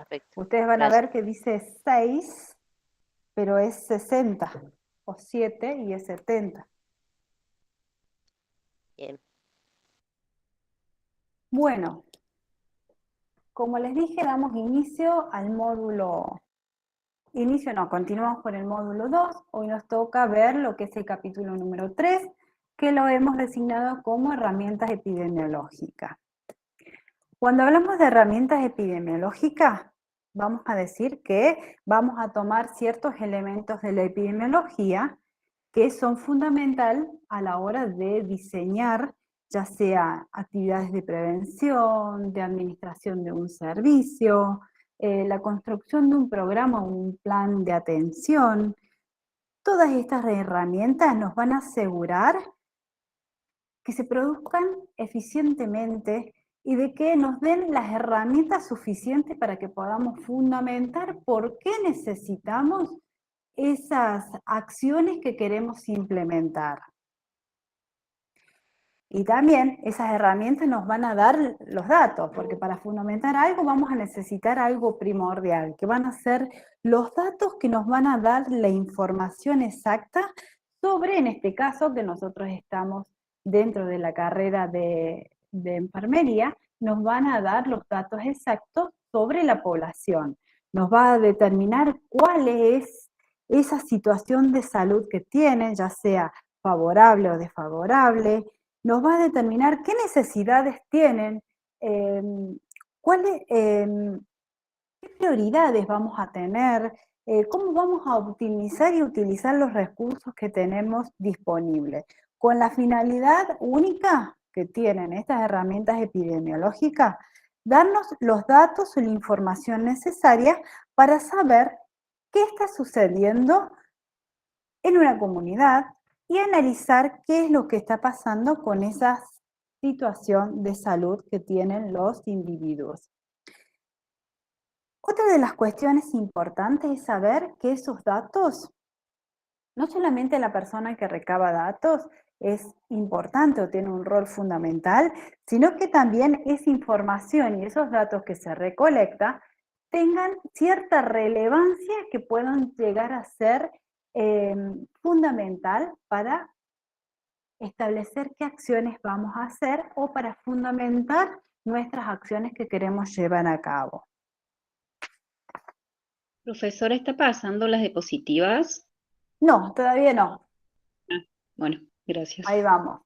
Perfecto. Ustedes van a Gracias. ver que dice 6, pero es 60, o 7 y es 70. Bien. Bueno, como les dije, damos inicio al módulo. Inicio no, continuamos con el módulo 2. Hoy nos toca ver lo que es el capítulo número 3, que lo hemos designado como herramientas epidemiológicas. Cuando hablamos de herramientas epidemiológicas, vamos a decir que vamos a tomar ciertos elementos de la epidemiología que son fundamental a la hora de diseñar, ya sea actividades de prevención, de administración de un servicio, la construcción de un programa o un plan de atención. Todas estas herramientas nos van a asegurar que se produzcan eficientemente y de que nos den las herramientas suficientes para que podamos fundamentar por qué necesitamos esas acciones que queremos implementar. Y también esas herramientas nos van a dar los datos, porque para fundamentar algo vamos a necesitar algo primordial, que van a ser los datos que nos van a dar la información exacta sobre, en este caso, que nosotros estamos dentro de la carrera de enfermería, nos van a dar los datos exactos sobre la población. Nos va a determinar cuál es esa situación de salud que tienen, ya sea favorable o desfavorable, nos va a determinar qué necesidades tienen, qué prioridades vamos a tener, cómo vamos a optimizar y utilizar los recursos que tenemos disponibles, con la finalidad única que tienen estas herramientas epidemiológicas, darnos los datos o la información necesaria para saber qué está sucediendo en una comunidad y analizar qué es lo que está pasando con esa situación de salud que tienen los individuos. Otra de las cuestiones importantes es saber que esos datos, no solamente la persona que recaba datos es importante o tiene un rol fundamental, sino que también esa información y esos datos que se recolecta tengan cierta relevancia que puedan llegar a ser fundamental para establecer qué acciones vamos a hacer o para fundamentar nuestras acciones que queremos llevar a cabo. Profesora, ¿está pasando las diapositivas? No, todavía no. Ah, bueno, gracias. Ahí vamos.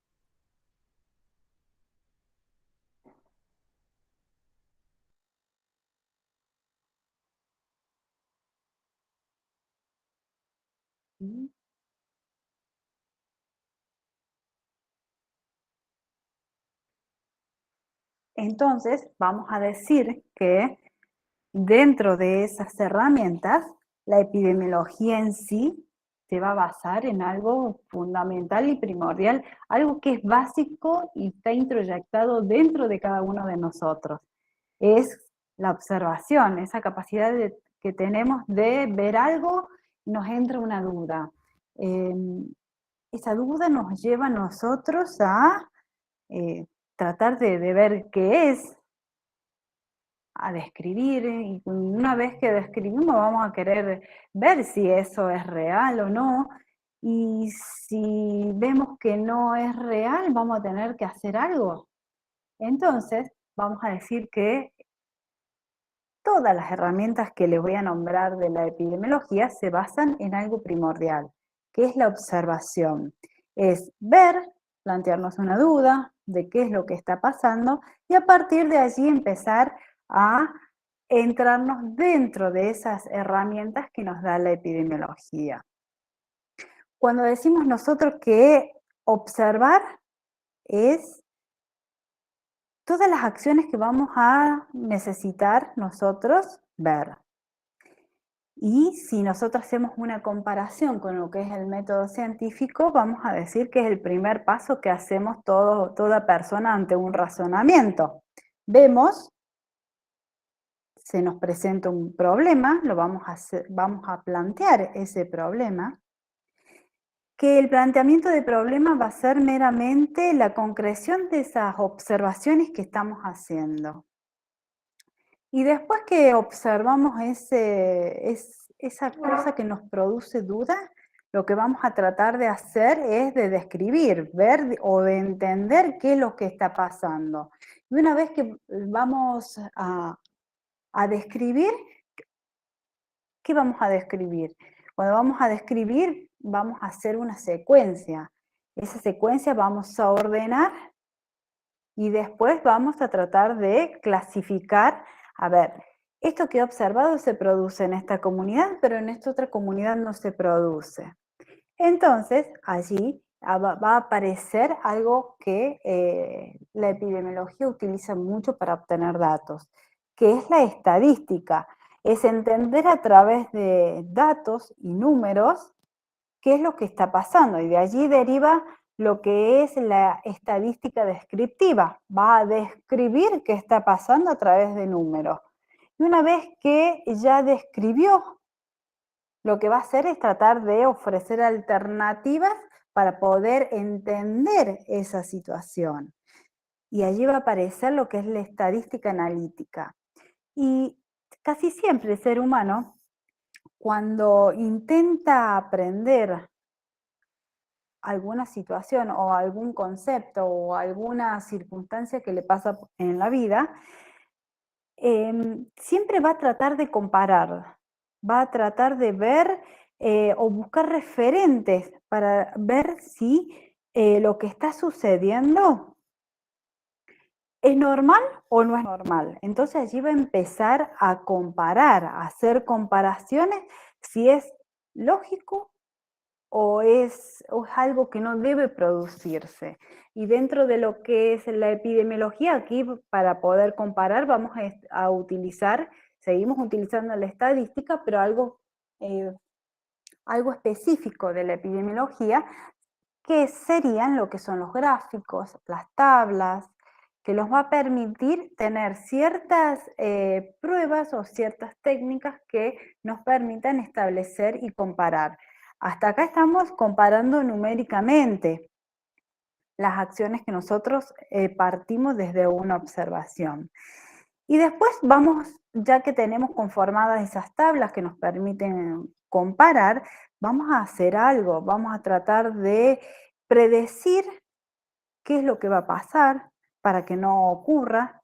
Entonces, vamos a decir que dentro de esas herramientas, la epidemiología en sí se va a basar en algo fundamental y primordial, algo que es básico y está introyectado dentro de cada uno de nosotros. Es la observación, esa capacidad que tenemos de ver algo y nos entra una duda. Esa duda nos lleva a nosotros a tratar de ver qué es, a describir, y una vez que describimos vamos a querer ver si eso es real o no, y si vemos que no es real vamos a tener que hacer algo. Entonces vamos a decir que todas las herramientas que les voy a nombrar de la epidemiología se basan en algo primordial, que es la observación. Es ver, plantearnos una duda de qué es lo que está pasando y a partir de allí empezar a entrarnos dentro de esas herramientas que nos da la epidemiología. Cuando decimos nosotros que observar es todas las acciones que vamos a necesitar nosotros ver. Y si nosotros hacemos una comparación con lo que es el método científico, vamos a decir que es el primer paso que hacemos toda persona ante un razonamiento. Vemos, se nos presenta un problema, vamos a plantear ese problema, que el planteamiento de problema va a ser meramente la concreción de esas observaciones que estamos haciendo. Y después que observamos esa cosa que nos produce duda, lo que vamos a tratar de hacer es de describir, ver o de entender qué es lo que está pasando. Y una vez que vamos a describir, ¿qué vamos a describir? Cuando vamos a describir, vamos a hacer una secuencia. Esa secuencia vamos a ordenar y después vamos a tratar de clasificar, a ver, esto que he observado se produce en esta comunidad, pero en esta otra comunidad no se produce. Entonces, allí va a aparecer algo que la epidemiología utiliza mucho para obtener datos, que es la estadística. Es entender a través de datos y números qué es lo que está pasando, y de allí deriva lo que es la estadística descriptiva. Va a describir qué está pasando a través de números. Y una vez que ya describió, lo que va a hacer es tratar de ofrecer alternativas para poder entender esa situación. Y allí va a aparecer lo que es la estadística analítica. Y casi siempre el ser humano, cuando intenta aprender alguna situación o algún concepto o alguna circunstancia que le pasa en la vida, siempre va a tratar de comparar, va a tratar de ver o buscar referentes para ver si lo que está sucediendo es normal o no es normal. Entonces allí va a empezar a comparar, a hacer comparaciones si es lógico o es algo que no debe producirse. Y dentro de lo que es la epidemiología, aquí para poder comparar vamos a utilizar, seguimos utilizando la estadística, pero algo específico de la epidemiología, que serían lo que son los gráficos, las tablas, que nos va a permitir tener ciertas pruebas o ciertas técnicas que nos permitan establecer y comparar. Hasta acá estamos comparando numéricamente las acciones que nosotros partimos desde una observación. Y después vamos, ya que tenemos conformadas esas tablas que nos permiten comparar, vamos a hacer algo, vamos a tratar de predecir qué es lo que va a pasar para que no ocurra.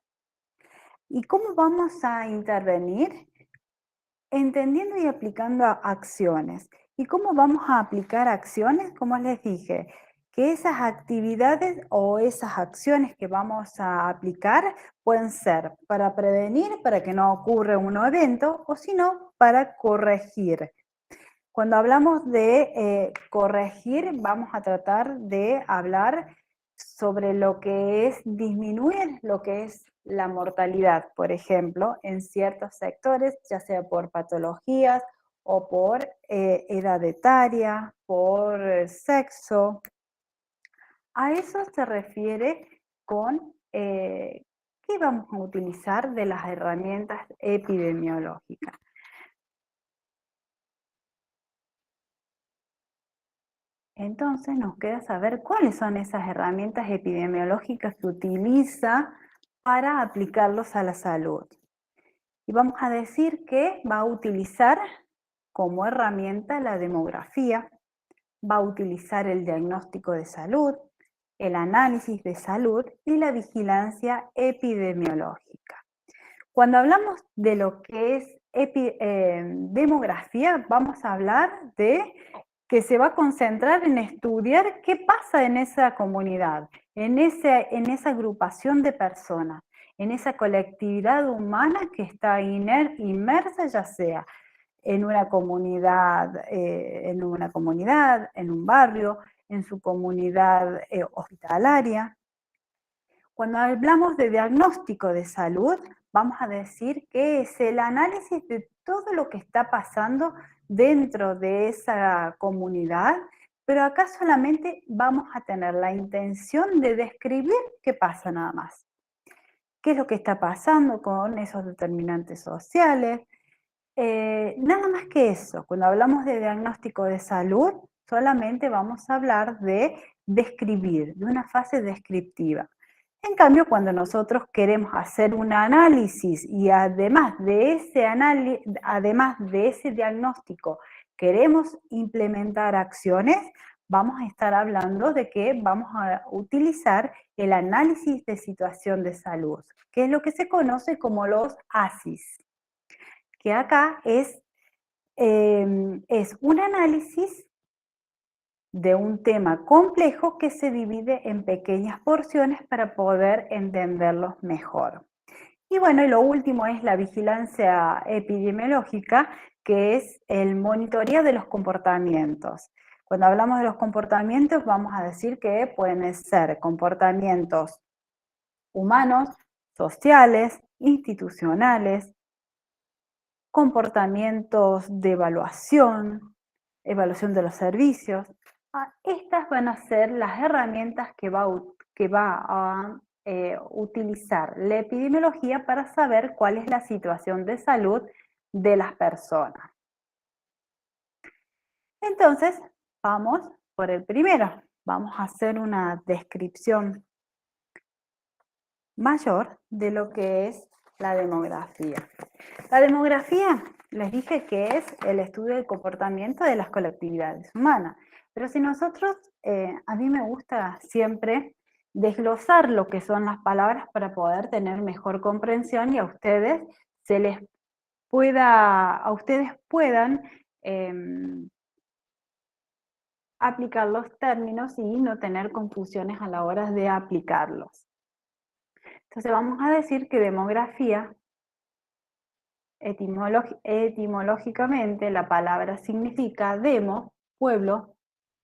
¿Y cómo vamos a intervenir? Entendiendo y aplicando acciones. ¿Y cómo vamos a aplicar acciones? Como les dije, que esas actividades o esas acciones que vamos a aplicar pueden ser para prevenir, para que no ocurra un evento, o si no, para corregir. Cuando hablamos de corregir, vamos a tratar de hablar sobre lo que es disminuir lo que es la mortalidad, por ejemplo, en ciertos sectores, ya sea por patologías o por edad etaria, por sexo. A eso se refiere con qué vamos a utilizar de las herramientas epidemiológicas. Entonces nos queda saber cuáles son esas herramientas epidemiológicas que utiliza para aplicarlos a la salud. Y vamos a decir que va a utilizar como herramienta la demografía, va a utilizar el diagnóstico de salud, el análisis de salud y la vigilancia epidemiológica. Cuando hablamos de lo que es demografía, vamos a hablar de que se va a concentrar en estudiar qué pasa en esa comunidad, en esa agrupación de personas, en esa colectividad humana que está inmersa, ya sea en una comunidad, en un barrio, en su comunidad hospitalaria. Cuando hablamos de diagnóstico de salud, vamos a decir que es el análisis de todo lo que está pasando dentro de esa comunidad, pero acá solamente vamos a tener la intención de describir qué pasa nada más. ¿Qué es lo que está pasando con esos determinantes sociales? Nada más que eso. Cuando hablamos de diagnóstico de salud, solamente vamos a hablar de describir, de una fase descriptiva. En cambio, cuando nosotros queremos hacer un análisis y además de ese diagnóstico queremos implementar acciones, vamos a estar hablando de que vamos a utilizar el análisis de situación de salud, que es lo que se conoce como los ASIS, que acá es un análisis de un tema complejo que se divide en pequeñas porciones para poder entenderlos mejor. Y bueno, y lo último es la vigilancia epidemiológica, que es el monitoreo de los comportamientos. Cuando hablamos de los comportamientos, vamos a decir que pueden ser comportamientos humanos, sociales, institucionales, comportamientos de evaluación de los servicios. Estas van a ser las herramientas que va a utilizar la epidemiología para saber cuál es la situación de salud de las personas. Entonces, vamos por el primero. Vamos a hacer una descripción mayor de lo que es la demografía. La demografía, les dije que es el estudio del comportamiento de las colectividades humanas, pero si nosotros, a mí me gusta siempre desglosar lo que son las palabras para poder tener mejor comprensión y a ustedes puedan aplicar los términos y no tener confusiones a la hora de aplicarlos. Entonces vamos a decir que demografía, etimológicamente la palabra significa demo, pueblo,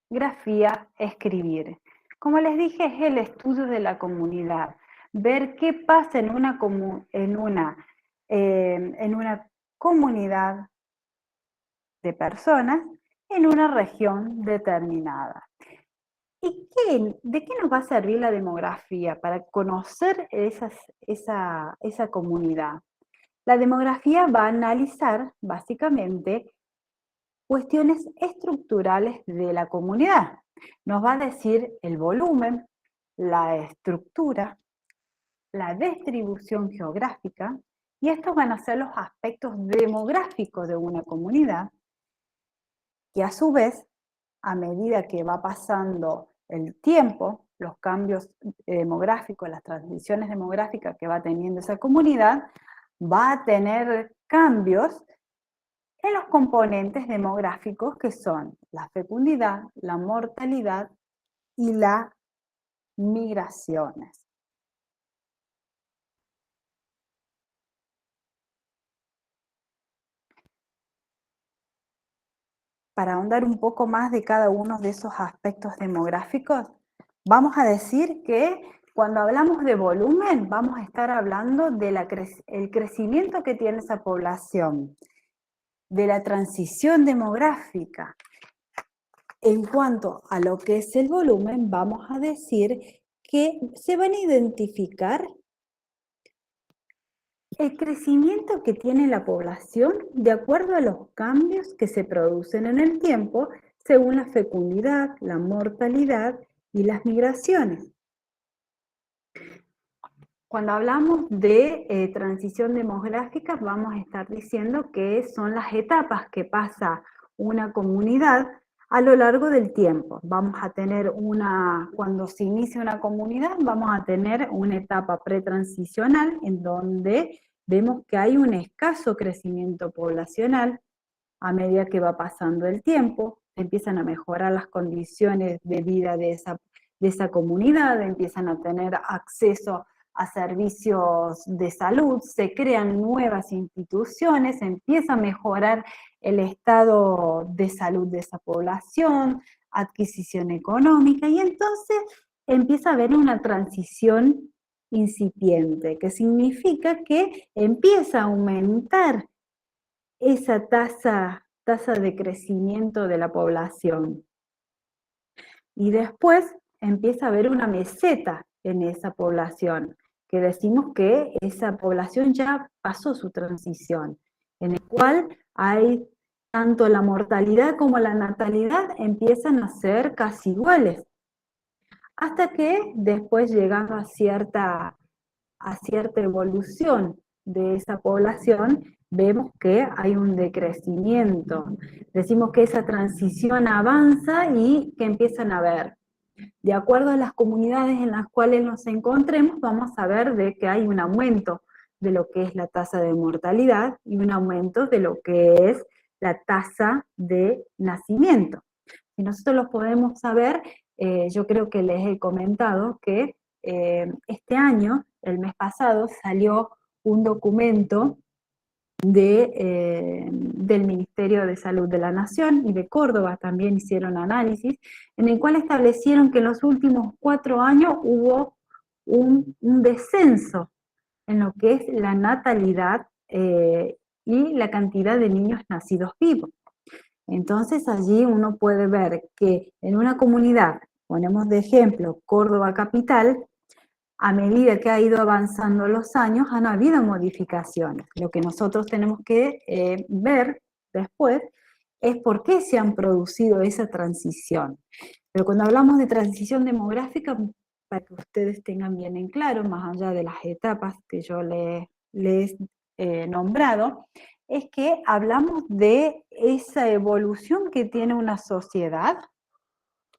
grafía, escribir. Como les dije, es el estudio de la comunidad, ver qué pasa en una comunidad de personas en una región determinada. ¿Y de qué nos va a servir la demografía para conocer esa comunidad? La demografía va a analizar básicamente cuestiones estructurales de la comunidad. Nos va a decir el volumen, la estructura, la distribución geográfica, y estos van a ser los aspectos demográficos de una comunidad, que a su vez, a medida que va pasando el tiempo, los cambios demográficos, las transiciones demográficas que va teniendo esa comunidad, va a tener cambios en los componentes demográficos que son la fecundidad, la mortalidad y las migraciones. Para ahondar un poco más de cada uno de esos aspectos demográficos, vamos a decir que cuando hablamos de volumen, vamos a estar hablando del crecimiento que tiene esa población, de la transición demográfica. En cuanto a lo que es el volumen, vamos a decir que se van a identificar el crecimiento que tiene la población de acuerdo a los cambios que se producen en el tiempo según la fecundidad, la mortalidad y las migraciones. Cuando hablamos de transición demográfica, vamos a estar diciendo que son las etapas que pasa una comunidad a lo largo del tiempo. Vamos a tener cuando se inicia una comunidad, vamos a tener una etapa pretransicional en donde vemos que hay un escaso crecimiento poblacional. A medida que va pasando el tiempo, empiezan a mejorar las condiciones de vida de esa comunidad, empiezan a tener acceso a servicios de salud, se crean nuevas instituciones, empieza a mejorar el estado de salud de esa población, adquisición económica, y entonces empieza a haber una transición incipiente, que significa que empieza a aumentar esa tasa de crecimiento de la población. Y después empieza a haber una meseta en esa población, que decimos que esa población ya pasó su transición, en el cual hay tanto la mortalidad como la natalidad empiezan a ser casi iguales. hasta que después llegando a cierta evolución de esa población, vemos que hay un decrecimiento. Decimos que esa transición avanza y que empiezan a ver. De acuerdo a las comunidades en las cuales nos encontremos, vamos a ver de que hay un aumento de lo que es la tasa de mortalidad y un aumento de lo que es la tasa de nacimiento. Y nosotros lo podemos saber, yo creo que les he comentado que este año, el mes pasado, salió un documento del Ministerio de Salud de la Nación y de Córdoba también hicieron análisis, en el cual establecieron que en los últimos 4 años hubo un descenso en lo que es la natalidad y la cantidad de niños nacidos vivos. Entonces allí uno puede ver que en una comunidad, ponemos de ejemplo Córdoba capital, a medida que ha ido avanzando los años han habido modificaciones. Lo que nosotros tenemos que ver después es por qué se han producido esa transición. Pero cuando hablamos de transición demográfica, para que ustedes tengan bien en claro, más allá de las etapas que yo les he nombrado, es que hablamos de esa evolución que tiene una sociedad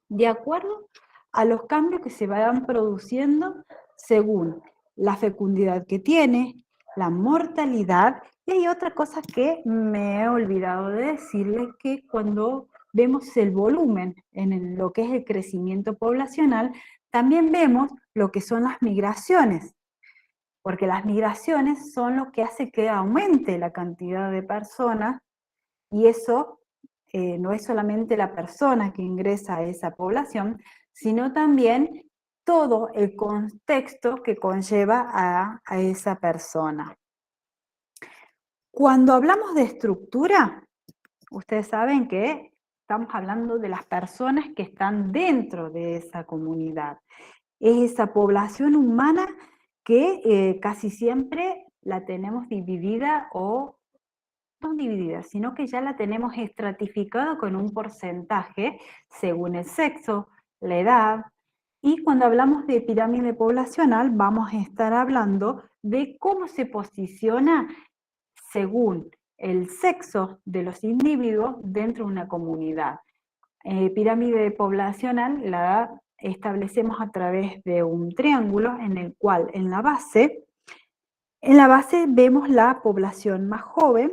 de acuerdo a los cambios que se van produciendo según la fecundidad que tiene, la mortalidad, y hay otra cosa que me he olvidado de decirles, que cuando vemos el volumen en lo que es el crecimiento poblacional, también vemos lo que son las migraciones, porque las migraciones son lo que hace que aumente la cantidad de personas y eso no es solamente la persona que ingresa a esa población, sino también todo el contexto que conlleva a esa persona. Cuando hablamos de estructura, ustedes saben que estamos hablando de las personas que están dentro de esa comunidad. Es esa población humana que casi siempre la tenemos dividida o no dividida, sino que ya la tenemos estratificada con un porcentaje según el sexo, la edad, y cuando hablamos de pirámide poblacional vamos a estar hablando de cómo se posiciona según el sexo de los individuos dentro de una comunidad. Pirámide poblacional la establecemos a través de un triángulo en el cual en la base vemos la población más joven,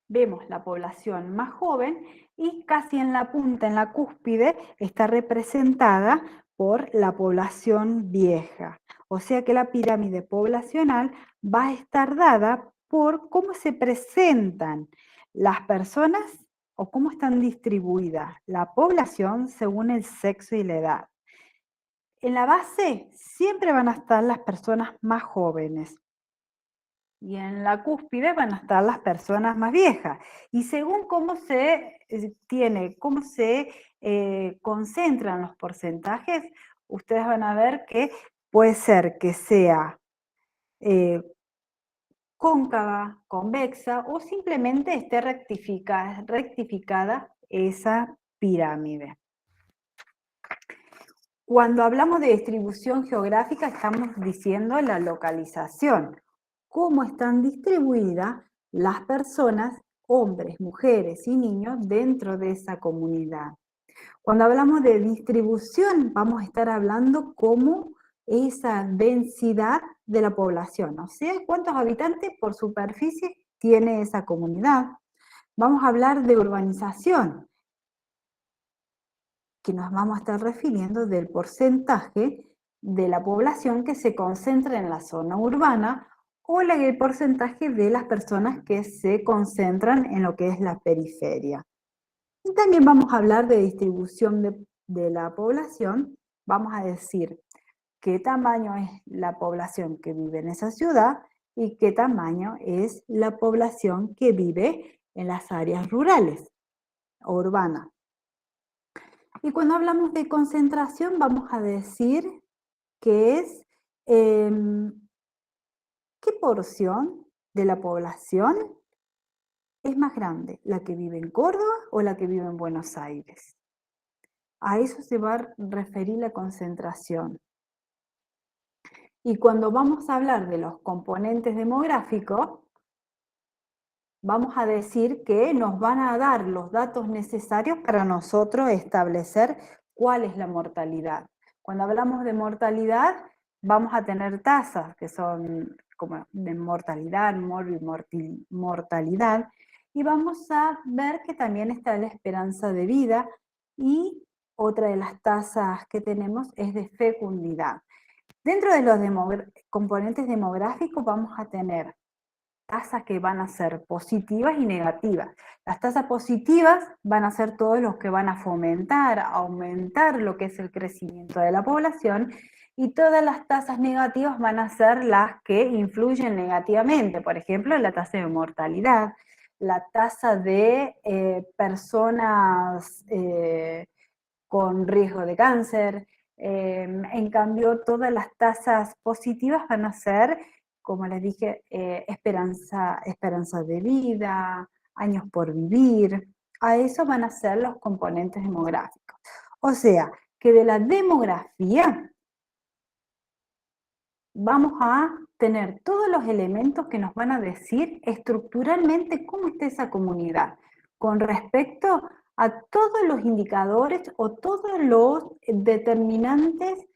vemos la población más joven y casi en la punta, en la cúspide, está representada por la población vieja. O sea que la pirámide poblacional va a estar dada por cómo se presentan las personas o cómo están distribuidas la población según el sexo y la edad. En la base siempre van a estar las personas más jóvenes, y en la cúspide van a estar las personas más viejas. Y según cómo se concentran los porcentajes, ustedes van a ver que puede ser que sea cóncava, convexa o simplemente esté rectificada esa pirámide. Cuando hablamos de distribución geográfica estamos diciendo la localización, cómo están distribuidas las personas, hombres, mujeres y niños dentro de esa comunidad. Cuando hablamos de distribución vamos a estar hablando cómo esa densidad de la población, o sea, cuántos habitantes por superficie tiene esa comunidad. Vamos a hablar de urbanización, que nos vamos a estar refiriendo del porcentaje de la población que se concentra en la zona urbana o el porcentaje de las personas que se concentran en lo que es la periferia. Y también vamos a hablar de distribución de la población. Vamos a decir qué tamaño es la población que vive en esa ciudad y qué tamaño es la población que vive en las áreas rurales o urbanas. Y cuando hablamos de concentración vamos a decir que es qué porción de la población es más grande, la que vive en Córdoba o la que vive en Buenos Aires. A eso se va a referir la concentración. Y cuando vamos a hablar de los componentes demográficos, vamos a decir que nos van a dar los datos necesarios para nosotros establecer cuál es la mortalidad. Cuando hablamos de mortalidad, vamos a tener tasas que son como de mortalidad, mortalidad, y vamos a ver que también está la esperanza de vida, y otra de las tasas que tenemos es de fecundidad. Dentro de los componentes demográficos vamos a tener tasas que van a ser positivas y negativas. Las tasas positivas van a ser todos los que van a fomentar, aumentar lo que es el crecimiento de la población, y todas las tasas negativas van a ser las que influyen negativamente. Por ejemplo, la tasa de mortalidad, la tasa de personas con riesgo de cáncer. En cambio, todas las tasas positivas van a ser, como les dije, esperanza de vida, años por vivir. A eso van a ser los componentes demográficos. O sea, que de la demografía vamos a tener todos los elementos que nos van a decir estructuralmente cómo está esa comunidad con respecto a todos los indicadores o todos los determinantes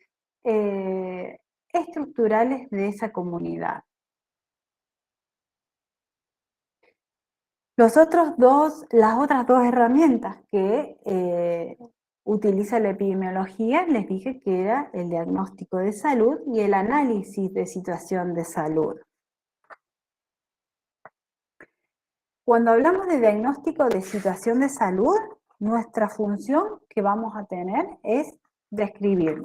estructurales de esa comunidad. Las otras dos herramientas que utiliza la epidemiología, les dije que era el diagnóstico de salud y el análisis de situación de salud. Cuando hablamos de diagnóstico de situación de salud, nuestra función que vamos a tener es describir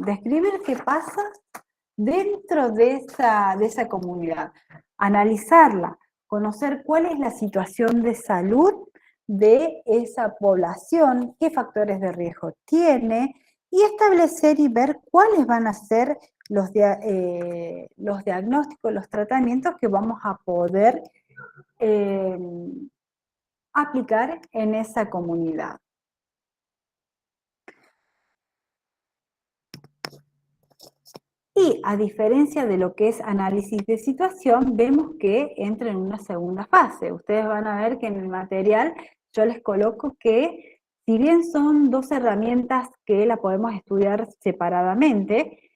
qué pasa dentro de esa comunidad, analizarla, conocer cuál es la situación de salud de esa población, qué factores de riesgo tiene, y establecer y ver cuáles van a ser los diagnósticos, los tratamientos que vamos a poder aplicar en esa comunidad. Y a diferencia de lo que es análisis de situación, vemos que entra en una segunda fase. Ustedes van a ver que en el material yo les coloco que, si bien son dos herramientas que la podemos estudiar separadamente,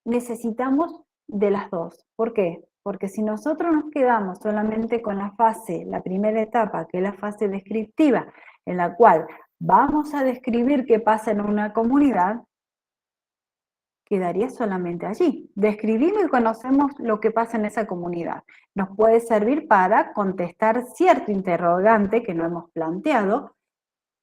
necesitamos de las dos. ¿Por qué? Porque si nosotros nos quedamos solamente con la primera etapa, que es la fase descriptiva, en la cual vamos a describir qué pasa en una comunidad, quedaría solamente allí. Describimos y conocemos lo que pasa en esa comunidad. Nos puede servir para contestar cierto interrogante que no hemos planteado,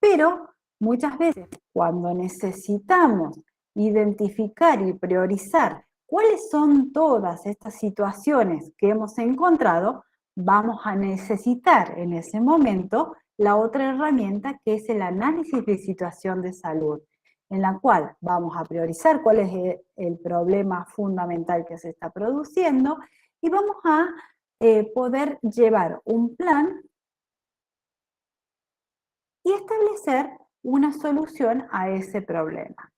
pero muchas veces cuando necesitamos identificar y priorizar cuáles son todas estas situaciones que hemos encontrado, vamos a necesitar en ese momento la otra herramienta, que es el análisis de situación de salud, en la cual vamos a priorizar cuál es el problema fundamental que se está produciendo, y vamos a poder llevar un plan y establecer una solución a ese problema.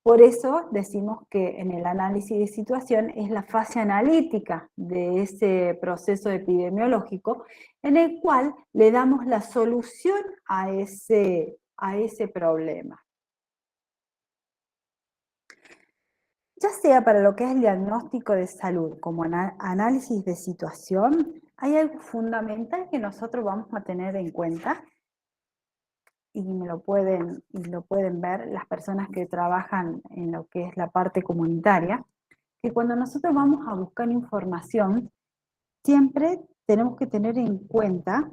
Por eso decimos que en el análisis de situación es la fase analítica de ese proceso epidemiológico, en el cual le damos la solución a ese problema. Ya sea para lo que es el diagnóstico de salud como análisis de situación, hay algo fundamental que nosotros vamos a tener en cuenta, y lo pueden ver las personas que trabajan en lo que es la parte comunitaria, que cuando nosotros vamos a buscar información, siempre tenemos que tener en cuenta,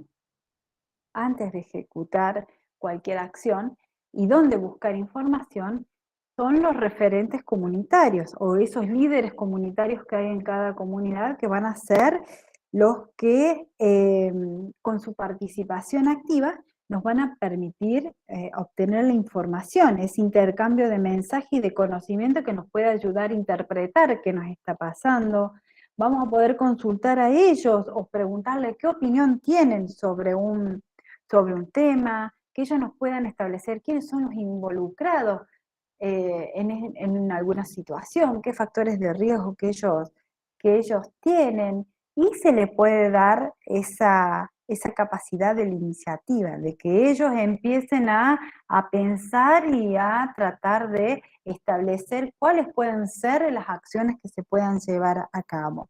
antes de ejecutar cualquier acción y dónde buscar información, son los referentes comunitarios o esos líderes comunitarios que hay en cada comunidad, que van a ser los que con su participación activa nos van a permitir obtener la información, ese intercambio de mensaje y de conocimiento que nos puede ayudar a interpretar qué nos está pasando. Vamos a poder consultar a ellos o preguntarles qué opinión tienen sobre un tema, que ellos nos puedan establecer quiénes son los involucrados en alguna situación, qué factores de riesgo que ellos tienen, y se le puede dar esa capacidad de la iniciativa, de que ellos empiecen a pensar y a tratar de establecer cuáles pueden ser las acciones que se puedan llevar a cabo.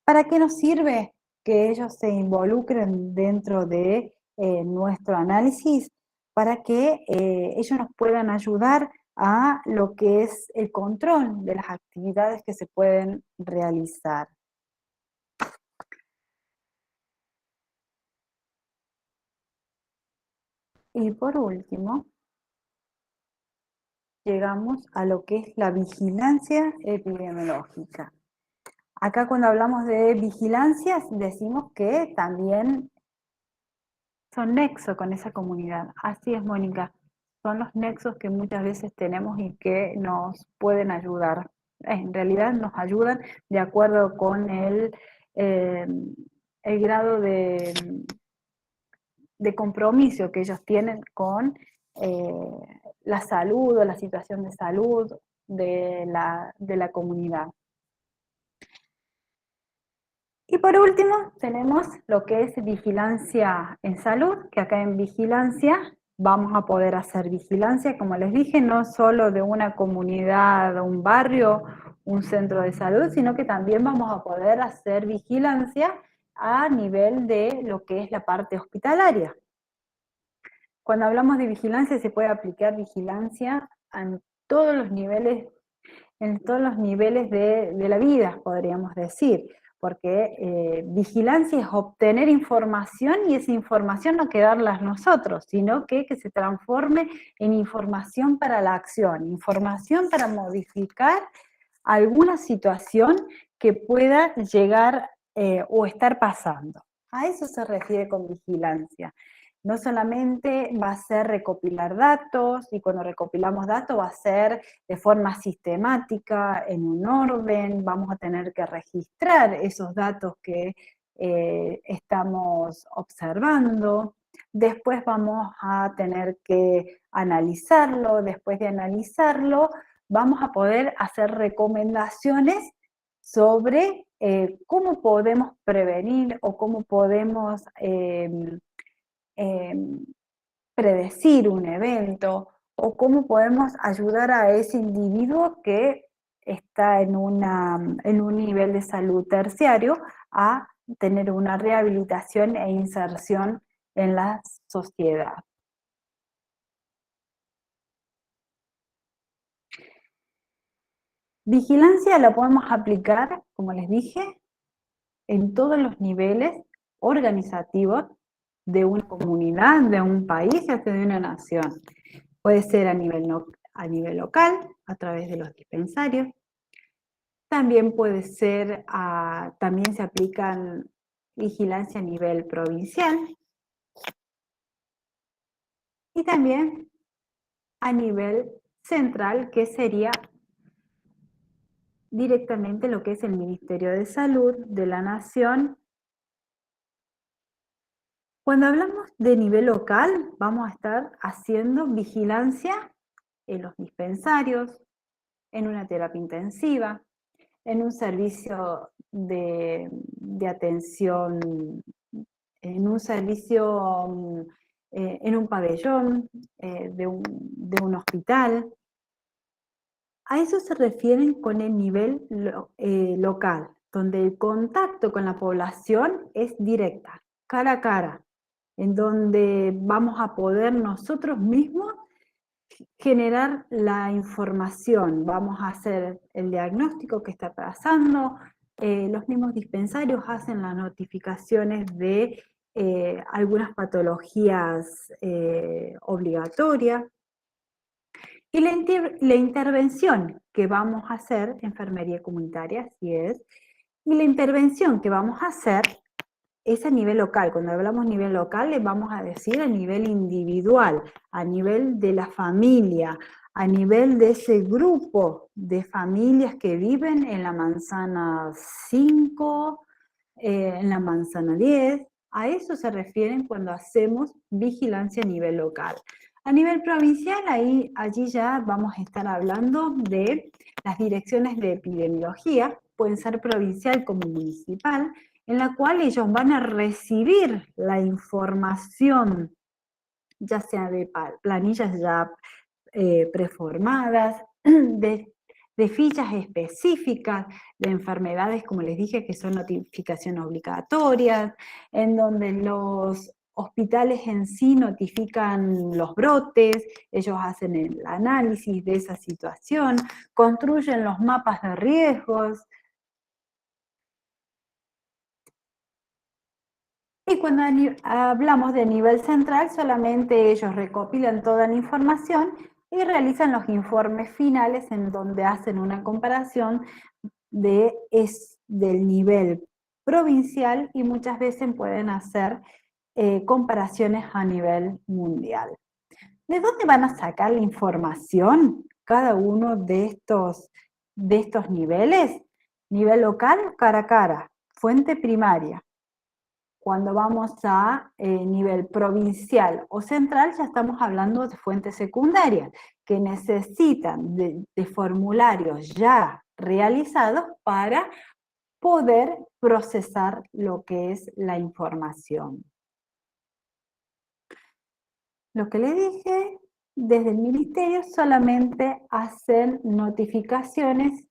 ¿Para qué nos sirve que ellos se involucren dentro de nuestro análisis? Para que ellos nos puedan ayudar a lo que es el control de las actividades que se pueden realizar. Y por último, llegamos a lo que es la vigilancia epidemiológica. Acá cuando hablamos de vigilancia decimos que también son nexo con esa comunidad. Así es, Mónica. Son los nexos que muchas veces tenemos y que nos pueden ayudar. En realidad nos ayudan de acuerdo con el grado de compromiso que ellos tienen con la salud o la situación de salud de la comunidad. Y por último, tenemos lo que es vigilancia en salud, que acá en vigilancia vamos a poder hacer vigilancia, como les dije, no solo de una comunidad, un barrio, un centro de salud, sino que también vamos a poder hacer vigilancia a nivel de lo que es la parte hospitalaria. Cuando hablamos de vigilancia, se puede aplicar vigilancia en todos los niveles, de la vida, podríamos decir, porque vigilancia es obtener información y esa información no quedarla nosotros, sino que se transforme en información para la acción, información para modificar alguna situación que pueda llegar o estar pasando. A eso se refiere con vigilancia. No solamente va a ser recopilar datos, y cuando recopilamos datos va a ser de forma sistemática, en un orden, vamos a tener que registrar esos datos que estamos observando, después vamos a tener que analizarlo, después de analizarlo vamos a poder hacer recomendaciones sobre cómo podemos prevenir o cómo podemos predecir un evento o cómo podemos ayudar a ese individuo que está en un nivel de salud terciario a tener una rehabilitación e inserción en la sociedad. Vigilancia la podemos aplicar, como les dije, en todos los niveles organizativos de una comunidad, de un país y hasta de una nación. Puede ser a nivel local, a través de los dispensarios. También puede ser, también se aplican vigilancia a nivel provincial. Y también a nivel central, que sería directamente lo que es el Ministerio de Salud de la Nación. Cuando hablamos de nivel local, vamos a estar haciendo vigilancia en los dispensarios, en una terapia intensiva, en un servicio de atención, en un servicio, en un pabellón de un hospital. A eso se refieren con el nivel local, donde el contacto con la población es directa, cara a cara, en donde vamos a poder nosotros mismos generar la información, vamos a hacer el diagnóstico que está pasando, los mismos dispensarios hacen las notificaciones de algunas patologías obligatorias, y la intervención que vamos a hacer, enfermería comunitaria, así es, y la intervención que vamos a hacer es a nivel local. Cuando hablamos nivel local, le vamos a decir a nivel individual, a nivel de la familia, a nivel de ese grupo de familias que viven en la manzana 5, en la manzana 10, A eso se refieren cuando hacemos vigilancia a nivel local. A nivel provincial, allí ya vamos a estar hablando de las direcciones de epidemiología, pueden ser provincial como municipal, en la cual ellos van a recibir la información, ya sea de planillas ya preformadas, de fichas específicas de enfermedades, como les dije, que son notificaciones obligatorias, en donde los hospitales en sí notifican los brotes, ellos hacen el análisis de esa situación, construyen los mapas de riesgos. Y cuando hablamos de nivel central, solamente ellos recopilan toda la información y realizan los informes finales en donde hacen una comparación del nivel provincial y muchas veces pueden hacer comparaciones a nivel mundial. ¿De dónde van a sacar la información cada uno de estos niveles? Nivel local, cara a cara, fuente primaria. Cuando vamos a nivel provincial o central, ya estamos hablando de fuentes secundarias, que necesitan de formularios ya realizados para poder procesar lo que es la información. Lo que le dije, desde el ministerio solamente hacen notificaciones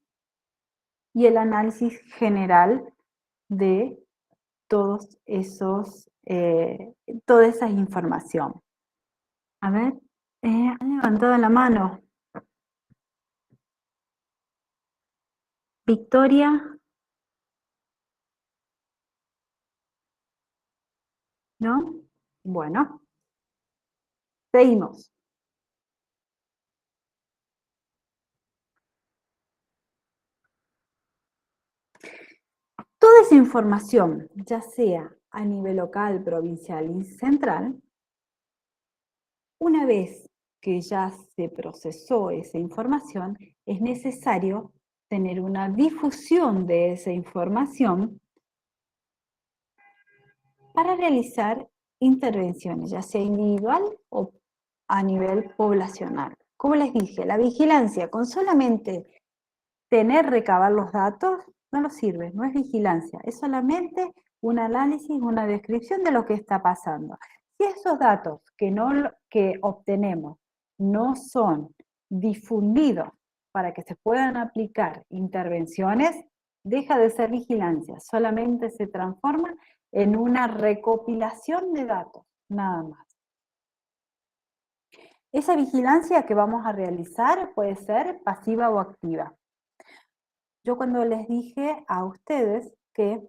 y el análisis general de todos toda esa información. A ver, han levantado la mano. Victoria, ¿no? Bueno, seguimos. Toda esa información, ya sea a nivel local, provincial y central, una vez que ya se procesó esa información, es necesario tener una difusión de esa información para realizar intervenciones, ya sea individual o a nivel poblacional. Como les dije, la vigilancia con solamente recabar los datos no nos sirve, no es vigilancia, es solamente un análisis, una descripción de lo que está pasando. Si esos datos que obtenemos no son difundidos para que se puedan aplicar intervenciones, deja de ser vigilancia, solamente se transforma en una recopilación de datos, nada más. Esa vigilancia que vamos a realizar puede ser pasiva o activa. Yo cuando les dije a ustedes que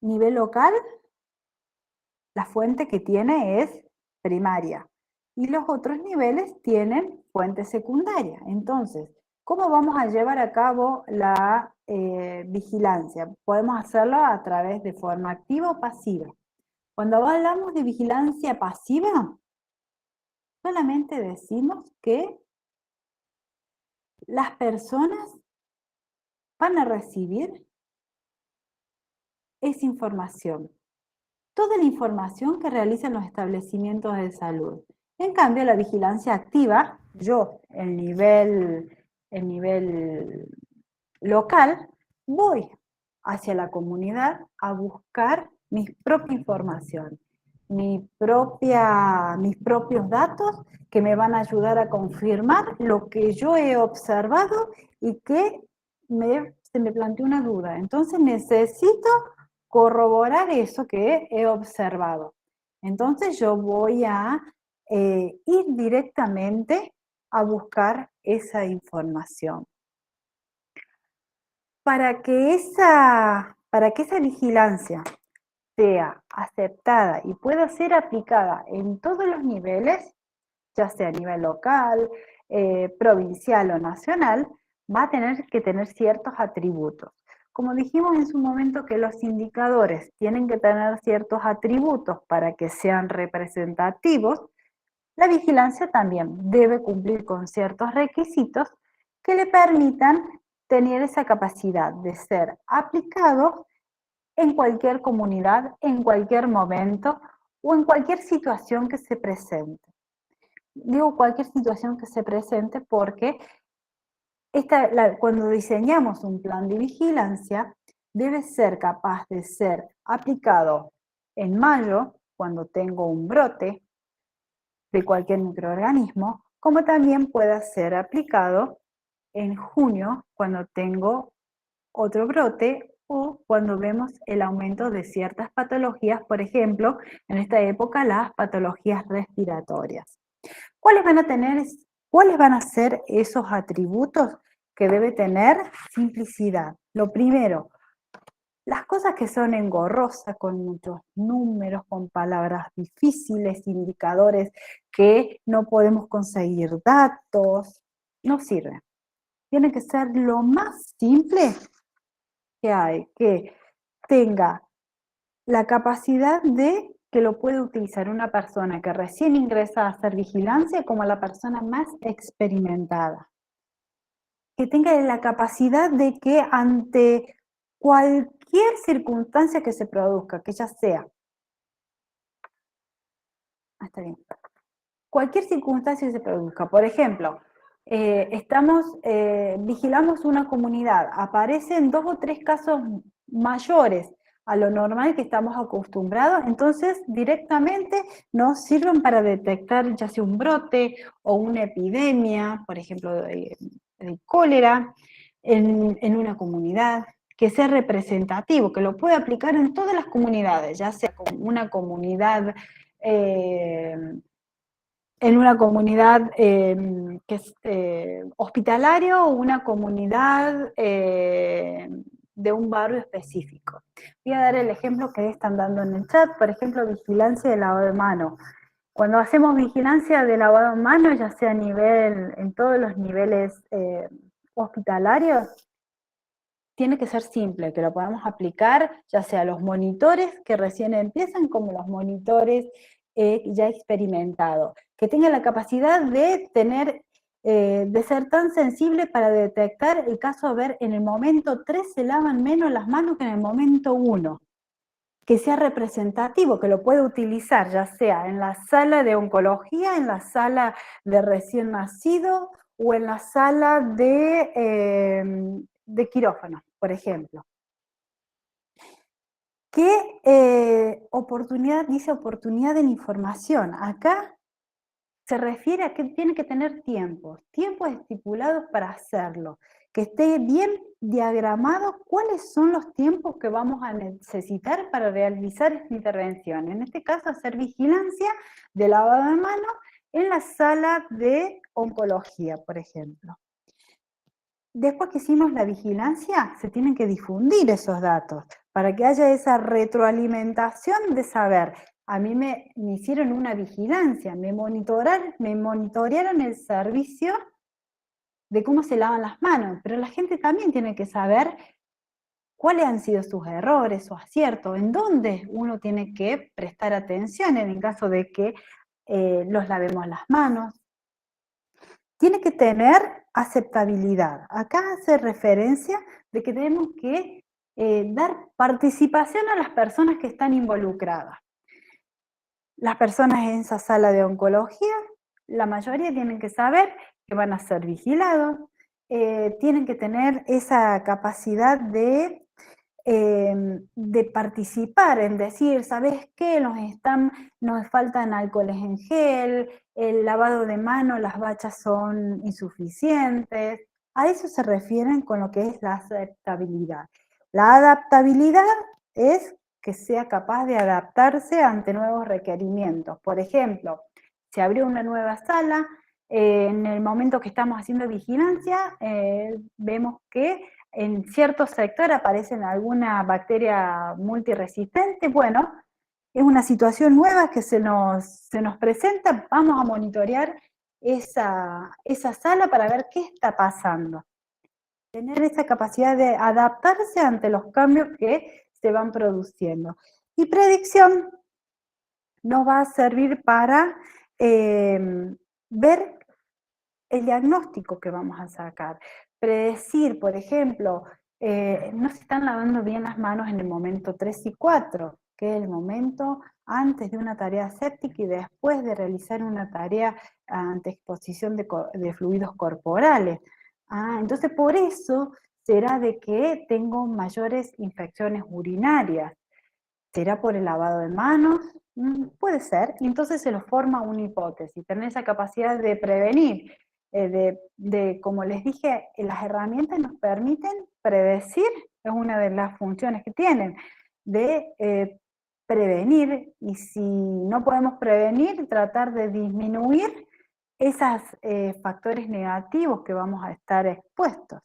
nivel local, la fuente que tiene es primaria y los otros niveles tienen fuente secundaria. Entonces, ¿cómo vamos a llevar a cabo la vigilancia? Podemos hacerlo a través de forma activa o pasiva. Cuando hablamos de vigilancia pasiva, solamente decimos que las personas van a recibir esa información, toda la información que realizan los establecimientos de salud. En cambio, la vigilancia activa, yo, el nivel local, voy hacia la comunidad a buscar mi propia información, mis propios datos que me van a ayudar a confirmar lo que yo he observado y que se me planteó una duda. Entonces necesito corroborar eso que he observado. Entonces yo voy a ir directamente a buscar esa información. Para que esa vigilancia sea aceptada y pueda ser aplicada en todos los niveles, ya sea a nivel local, provincial o nacional, va a tener que tener ciertos atributos. Como dijimos en su momento que los indicadores tienen que tener ciertos atributos para que sean representativos, la vigilancia también debe cumplir con ciertos requisitos que le permitan tener esa capacidad de ser aplicado en cualquier comunidad, en cualquier momento o en cualquier situación que se presente. Digo cualquier situación que se presente porque cuando diseñamos un plan de vigilancia, debe ser capaz de ser aplicado en mayo, cuando tengo un brote de cualquier microorganismo, como también pueda ser aplicado en junio, cuando tengo otro brote o cuando vemos el aumento de ciertas patologías, por ejemplo, en esta época las patologías respiratorias. ¿Cuáles van a tener, cuáles van a ser esos atributos que debe tener? Simplicidad. Lo primero, las cosas que son engorrosas, con muchos números, con palabras difíciles, indicadores que no podemos conseguir datos, no sirven. Tiene que ser lo más simple que hay, que tenga la capacidad de que lo puede utilizar una persona que recién ingresa a hacer vigilancia como la persona más experimentada. Que tenga la capacidad de que ante cualquier circunstancia que se produzca, que ya sea, está bien, cualquier circunstancia que se produzca, por ejemplo, vigilamos una comunidad, aparecen 2 o 3 casos mayores a lo normal que estamos acostumbrados, entonces directamente nos sirven para detectar ya sea un brote o una epidemia, por ejemplo, de cólera en una comunidad, que sea representativo, que lo pueda aplicar en todas las comunidades, ya sea como una comunidad en una comunidad que es hospitalaria o una comunidad de un barrio específico. Voy a dar el ejemplo que están dando en el chat, por ejemplo, vigilancia de lavado de mano. Cuando hacemos vigilancia de lavado de mano, ya sea en todos los niveles hospitalarios, tiene que ser simple, que lo podamos aplicar ya sea a los monitores que recién empiezan como los monitores ya experimentados, que tenga la capacidad de de ser tan sensible para detectar el caso, a ver, en el momento 3 se lavan menos las manos que en el momento 1, que sea representativo, que lo pueda utilizar ya sea en la sala de oncología, en la sala de recién nacido o en la sala de quirófano, por ejemplo. ¿Qué oportunidad dice oportunidad en información? Acá se refiere a que tiene que tener tiempos estipulados para hacerlo, que esté bien diagramado cuáles son los tiempos que vamos a necesitar para realizar esta intervención. En este caso, hacer vigilancia de lavado de manos en la sala de oncología, por ejemplo. Después que hicimos la vigilancia, se tienen que difundir esos datos para que haya esa retroalimentación de saber, a mí me hicieron una vigilancia, me monitorearon el servicio de cómo se lavan las manos, pero la gente también tiene que saber cuáles han sido sus errores o aciertos, en dónde uno tiene que prestar atención en el caso de que los lavemos las manos. Tiene que tener aceptabilidad. Acá hace referencia de que tenemos que dar participación a las personas que están involucradas. Las personas en esa sala de oncología, la mayoría tienen que saber que van a ser vigilados, tienen que tener esa capacidad de participar, en decir, ¿sabes qué? Nos faltan alcoholes en gel, el lavado de mano, las bachas son insuficientes. A eso se refieren con lo que es la aceptabilidad. La adaptabilidad es que sea capaz de adaptarse ante nuevos requerimientos. Por ejemplo, se abrió una nueva sala, en el momento que estamos haciendo vigilancia, vemos que en cierto sector aparecen alguna bacteria multiresistente. Bueno, es una situación nueva que se nos presenta, vamos a monitorear esa sala para ver qué está pasando. Tener esa capacidad de adaptarse ante los cambios que se van produciendo. Y predicción nos va a servir para ver el diagnóstico que vamos a sacar. Predecir, por ejemplo, no se están lavando bien las manos en el momento 3 y 4, que es el momento antes de una tarea séptica y después de realizar una tarea ante exposición de fluidos corporales. Entonces por eso será de que tengo mayores infecciones urinarias. ¿Será por el lavado de manos? Puede ser. Y entonces se nos forma una hipótesis, tener esa capacidad de prevenir. Como les dije, las herramientas nos permiten predecir, es una de las funciones que tienen, de prevenir, y si no podemos prevenir, tratar de disminuir esos factores negativos que vamos a estar expuestos.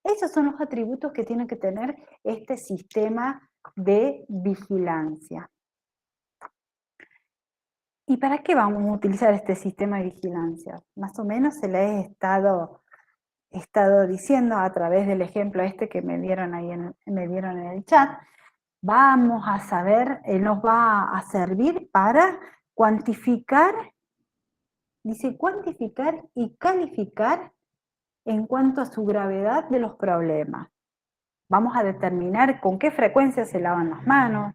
Esos son los atributos que tiene que tener este sistema de vigilancia. ¿Y para qué vamos a utilizar este sistema de vigilancia? Más o menos se les he estado diciendo a través del ejemplo este que me dieron ahí me dieron en el chat. Vamos a saber, nos va a servir para cuantificar, dice cuantificar y calificar en cuanto a su gravedad de los problemas. Vamos a determinar con qué frecuencia se lavan las manos,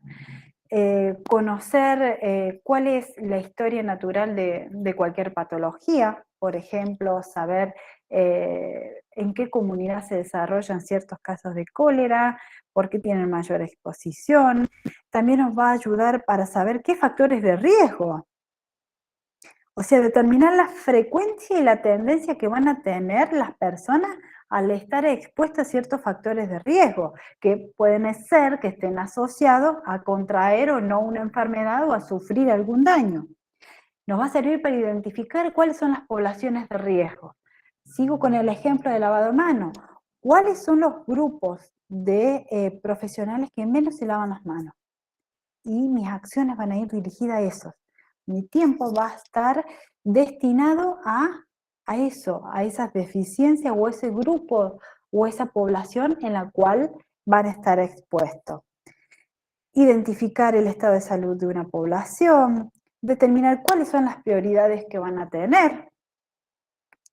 conocer cuál es la historia natural de cualquier patología, por ejemplo, saber en qué comunidad se desarrollan ciertos casos de cólera, por qué tienen mayor exposición. También nos va a ayudar para saber qué factores de riesgo, o sea, determinar la frecuencia y la tendencia que van a tener las personas al estar expuestas a ciertos factores de riesgo, que pueden ser que estén asociados a contraer o no una enfermedad o a sufrir algún daño. Nos va a servir para identificar cuáles son las poblaciones de riesgo. Sigo con el ejemplo de lavado de manos. ¿Cuáles son los grupos de profesionales que menos se lavan las manos? Y mis acciones van a ir dirigidas a esos. Mi tiempo va a estar destinado a eso, a esas deficiencias o ese grupo o esa población en la cual van a estar expuestos. Identificar el estado de salud de una población, determinar cuáles son las prioridades que van a tener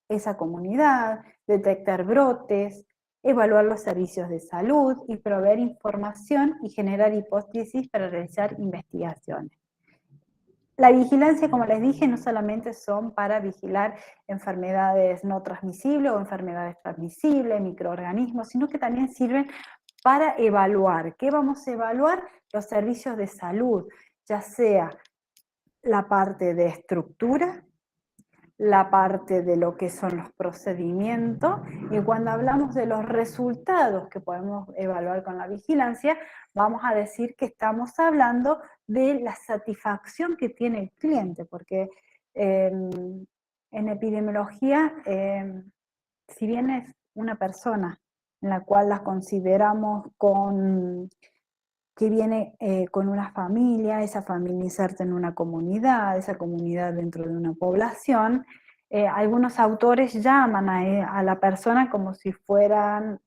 esa comunidad, detectar brotes, evaluar los servicios de salud y proveer información y generar hipótesis para realizar investigaciones. La vigilancia, como les dije, no solamente son para vigilar enfermedades no transmisibles o enfermedades transmisibles, microorganismos, sino que también sirven para evaluar. ¿Qué vamos a evaluar? Los servicios de salud, ya sea la parte de estructura, la parte de lo que son los procedimientos, y cuando hablamos de los resultados que podemos evaluar con la vigilancia, vamos a decir que estamos hablando de la satisfacción que tiene el cliente, porque en epidemiología, si bien es una persona en la cual la consideramos que viene con una familia, esa familia inserta en una comunidad, esa comunidad dentro de una población. Algunos autores llaman a la persona como si fueran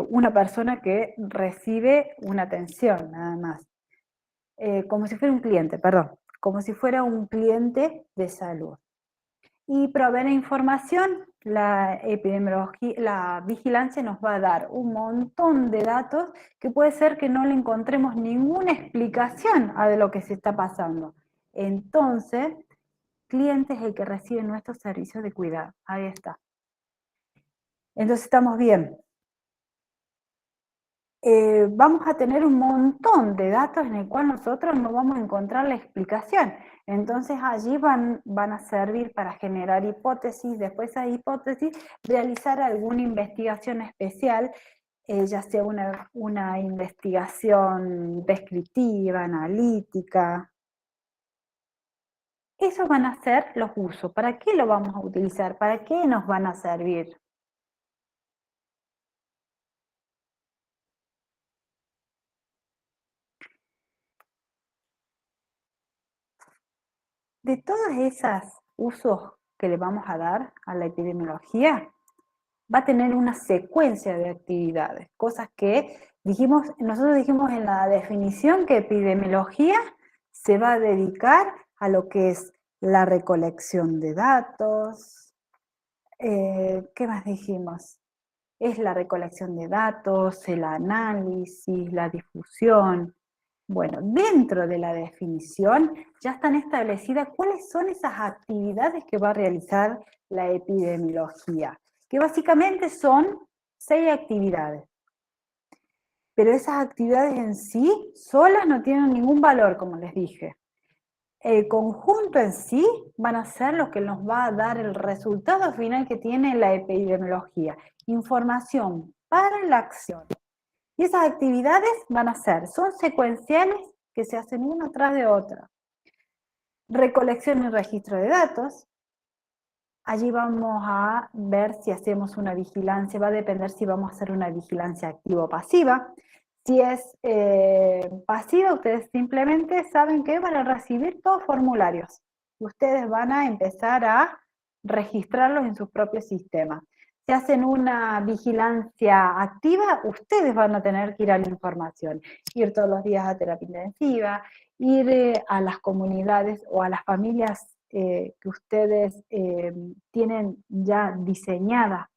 una persona que recibe una atención, nada más. Como si fuera un cliente, perdón, como si fuera un cliente de salud. Y proveer información, la epidemiología, la vigilancia nos va a dar un montón de datos que puede ser que no le encontremos ninguna explicación a de lo que se está pasando. Entonces, cliente es el que recibe nuestros servicios de cuidado. Ahí está. Entonces estamos bien. Vamos a tener un montón de datos en el cual nosotros no vamos a encontrar la explicación. Entonces allí van a servir para generar hipótesis, después de esa hipótesis realizar alguna investigación especial, ya sea una investigación descriptiva, analítica. Esos van a ser los usos. ¿Para qué lo vamos a utilizar? ¿Para qué nos van a servir? De todos esos usos que le vamos a dar a la epidemiología, va a tener una secuencia de actividades, cosas que nosotros dijimos en la definición que epidemiología se va a dedicar a lo que es la recolección de datos, ¿qué más dijimos? es la recolección de datos, el análisis, la difusión. Bueno, dentro de la definición ya están establecidas cuáles son esas actividades que va a realizar la epidemiología, que básicamente son 6 actividades. Pero esas actividades en sí solas no tienen ningún valor, como les dije. El conjunto en sí van a ser lo que nos va a dar el resultado final que tiene la epidemiología. Información para la acción. Y esas actividades van a ser, son secuenciales que se hacen una tras de otra. Recolección y registro de datos. Allí vamos a ver si hacemos una vigilancia, va a depender si vamos a hacer una vigilancia activa o pasiva. Si es pasiva, ustedes simplemente saben que van a recibir todos formularios. Ustedes van a empezar a registrarlos en sus propios sistemas. Si hacen una vigilancia activa, ustedes van a tener que ir a la información, ir todos los días a terapia intensiva, ir a las comunidades o a las familias que ustedes tienen ya diseñadas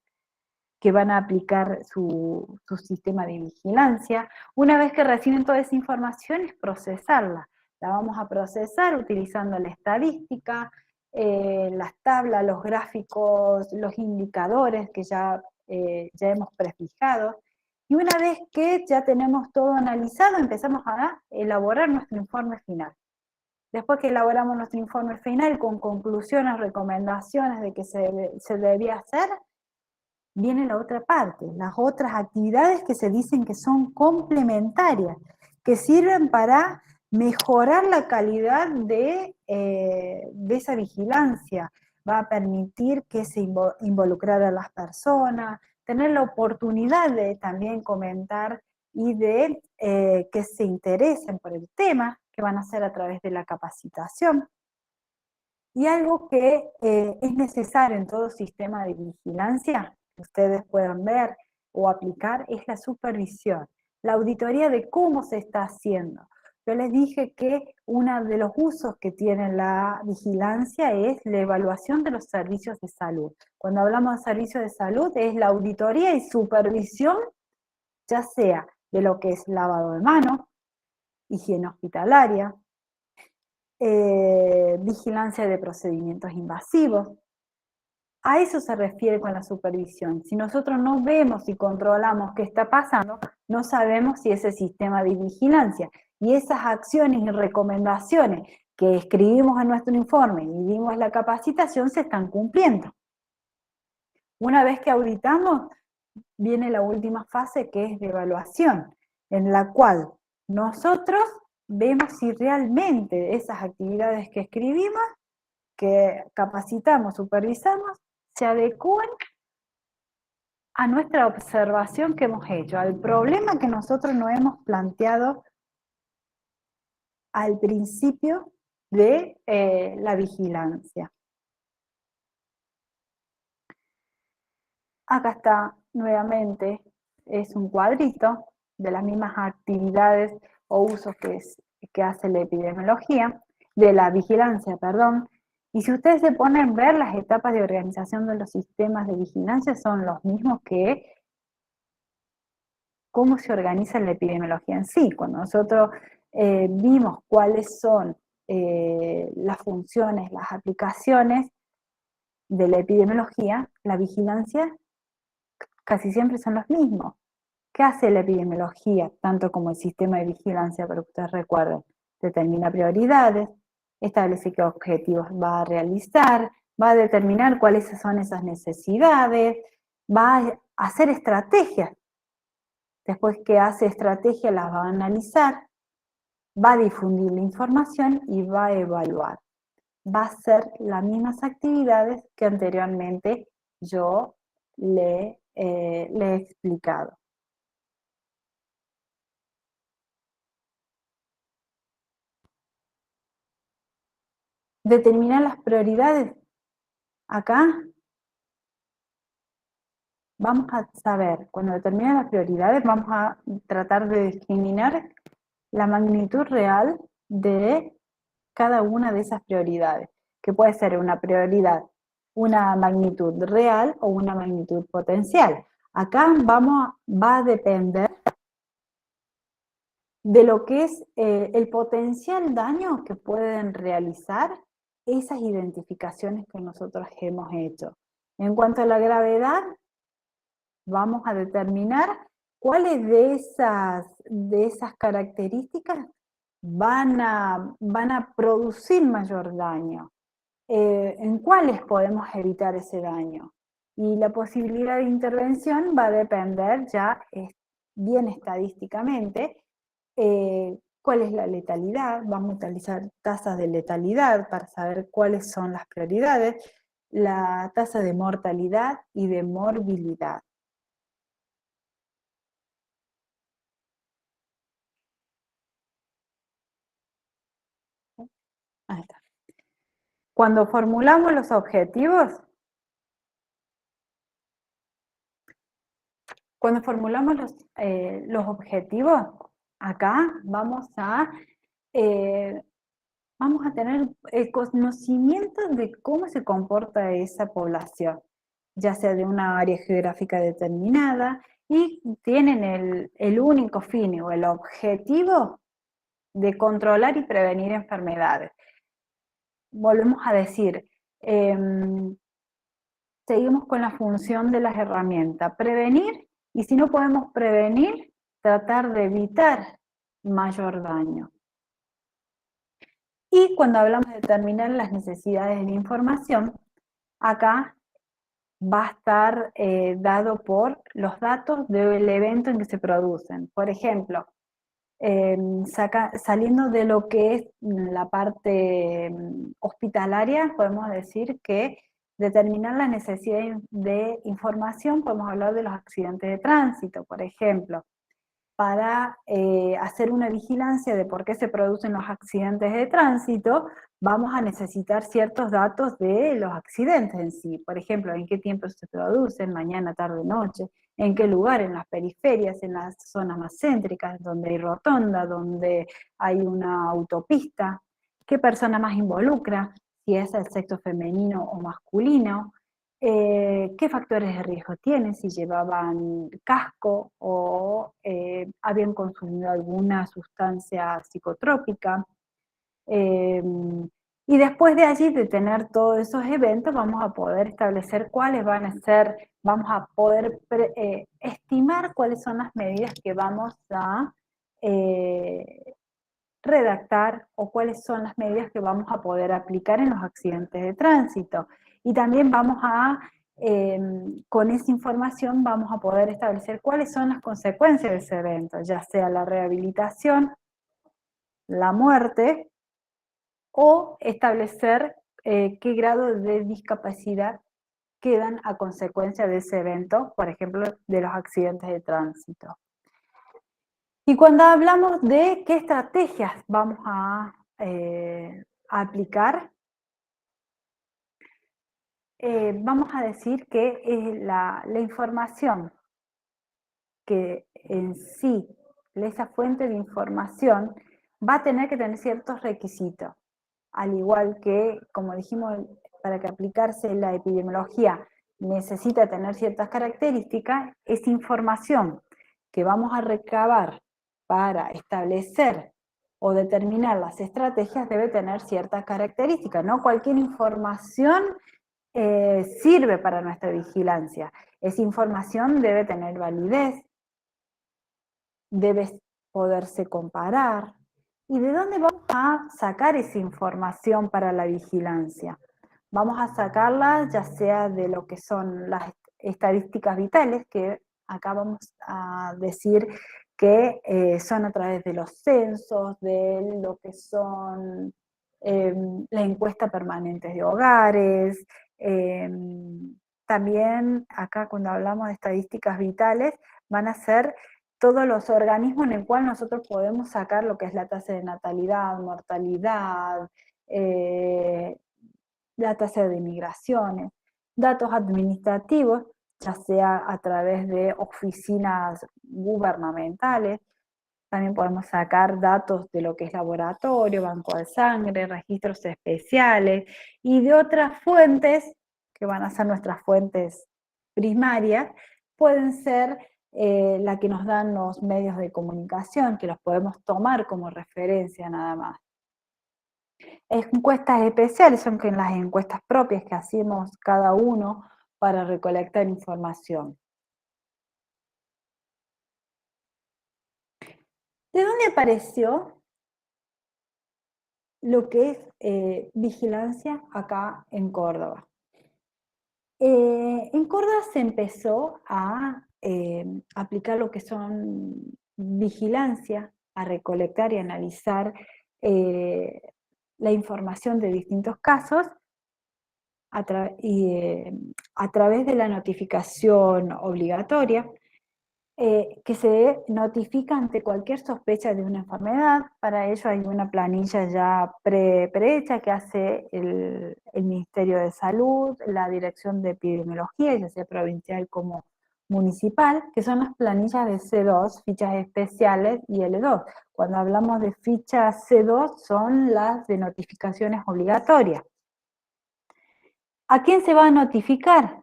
que van a aplicar su sistema de vigilancia. Una vez que reciben toda esa información es procesarla. La vamos a procesar utilizando la estadística, las tablas, los gráficos, los indicadores que ya hemos prefijado. Y una vez que ya tenemos todo analizado, empezamos a elaborar nuestro informe final. Después que elaboramos nuestro informe final con conclusiones, recomendaciones de qué se debía hacer, viene la otra parte, las otras actividades que se dicen que son complementarias, que sirven para mejorar la calidad de esa vigilancia. Va a permitir que se involucrar a las personas, tener la oportunidad de también comentar y de que se interesen por el tema, que van a hacer a través de la capacitación. Y algo que es necesario en todo sistema de vigilancia, que ustedes puedan ver o aplicar, es la supervisión, la auditoría de cómo se está haciendo. Yo les dije que uno de los usos que tiene la vigilancia es la evaluación de los servicios de salud. Cuando hablamos de servicios de salud es la auditoría y supervisión, ya sea de lo que es lavado de manos, higiene hospitalaria, vigilancia de procedimientos invasivos. A eso se refiere con la supervisión. Si nosotros no vemos y controlamos qué está pasando, no sabemos si ese sistema de vigilancia y esas acciones y recomendaciones que escribimos en nuestro informe y dimos la capacitación se están cumpliendo. Una vez que auditamos, viene la última fase que es de evaluación, en la cual nosotros vemos si realmente esas actividades que escribimos, que capacitamos, supervisamos, se adecúan a nuestra observación que hemos hecho, al problema que nosotros nos hemos planteado al principio de la vigilancia. Acá está nuevamente, es un cuadrito de las mismas actividades o usos que hace la epidemiología, de la vigilancia, perdón. Y si ustedes se ponen a ver, las etapas de organización de los sistemas de vigilancia son los mismos que cómo se organiza la epidemiología en sí. Cuando nosotros vimos cuáles son las funciones, las aplicaciones de la epidemiología, la vigilancia casi siempre son los mismos. ¿Qué hace la epidemiología, tanto como el sistema de vigilancia, para que ustedes recuerden? Determina prioridades, establece qué objetivos va a realizar, va a determinar cuáles son esas necesidades, va a hacer estrategias. Después que hace estrategias, las va a analizar, va a difundir la información y va a evaluar. Va a hacer las mismas actividades que anteriormente yo le he explicado. Determinar las prioridades. Acá vamos a saber, cuando determinan las prioridades, vamos a tratar de discriminar la magnitud real de cada una de esas prioridades, que puede ser una prioridad, una magnitud real o una magnitud potencial. Acá va a depender de lo que es el potencial daño que pueden realizar esas identificaciones que nosotros hemos hecho. En cuanto a la gravedad, vamos a determinar cuáles de esas características van a producir mayor daño. ¿En cuáles podemos evitar ese daño? Y la posibilidad de intervención va a depender ya bien estadísticamente cuál es la letalidad, vamos a utilizar tasas de letalidad para saber cuáles son las prioridades, la tasa de mortalidad y de morbilidad. Ahí está. Cuando formulamos los objetivos, acá eh, vamos a tener conocimiento de cómo se comporta esa población, ya sea de una área geográfica determinada, y tienen el único fin o el objetivo de controlar y prevenir enfermedades. Volvemos a decir, seguimos con la función de las herramientas, prevenir, y si no podemos prevenir, tratar de evitar mayor daño. Y cuando hablamos de determinar las necesidades de información, acá va a estar dado por los datos del evento en que se producen. Por ejemplo, saliendo de lo que es la parte hospitalaria, podemos decir que determinar la necesidad de información, podemos hablar de los accidentes de tránsito, por ejemplo, para hacer una vigilancia de por qué se producen los accidentes de tránsito, vamos a necesitar ciertos datos de los accidentes en sí. Por ejemplo, en qué tiempo se producen, mañana, tarde, noche, en qué lugar, en las periferias, en las zonas más céntricas, donde hay rotonda, donde hay una autopista, qué persona más involucra, si es el sexo femenino o masculino, qué factores de riesgo tienen, si llevaban casco o habían consumido alguna sustancia psicotrópica. Eh, y después de allí, de tener todos esos eventos, vamos a poder establecer cuáles van a ser, vamos a poder estimar cuáles son las medidas que vamos a redactar o cuáles son las medidas que vamos a poder aplicar en los accidentes de tránsito. Y también con esa información vamos a poder establecer cuáles son las consecuencias de ese evento, ya sea la rehabilitación, la muerte, o establecer qué grado de discapacidad quedan a consecuencia de ese evento, por ejemplo, de los accidentes de tránsito. Y cuando hablamos de qué estrategias vamos a aplicar, vamos a decir que la información que en sí, esa fuente de información, va a tener que tener ciertos requisitos, al igual que, como dijimos, para que aplicarse la epidemiología necesita tener ciertas características, esa información que vamos a recabar para establecer o determinar las estrategias debe tener ciertas características. No cualquier información sirve para nuestra vigilancia. Esa información debe tener validez, debe poderse comparar. ¿Y de dónde vamos a sacar esa información para la vigilancia? Vamos a sacarla ya sea de lo que son las estadísticas vitales, que acá vamos a decir que son a través de los censos, de lo que son la encuesta permanente de hogares. También acá cuando hablamos de estadísticas vitales, van a ser todos los organismos en el cual nosotros podemos sacar lo que es la tasa de natalidad, mortalidad, la tasa de migraciones, datos administrativos, ya sea a través de oficinas gubernamentales. También podemos sacar datos de lo que es laboratorio, banco de sangre, registros especiales y de otras fuentes que van a ser nuestras fuentes primarias, pueden ser la que nos dan los medios de comunicación, que los podemos tomar como referencia nada más. Encuestas especiales son que las encuestas propias que hacemos cada uno para recolectar información. ¿De dónde apareció lo que es vigilancia acá en Córdoba? En Córdoba se empezó a aplicar lo que son vigilancia, a recolectar y analizar eh, la información de distintos casos a través de la notificación obligatoria, que se notifica ante cualquier sospecha de una enfermedad. Para ello hay una planilla ya prehecha que hace el Ministerio de Salud, la Dirección de Epidemiología, ya sea provincial como municipal, que son las planillas de C2, fichas especiales y L2. Cuando hablamos de fichas C2 son las de notificaciones obligatorias. ¿A quién se va a notificar?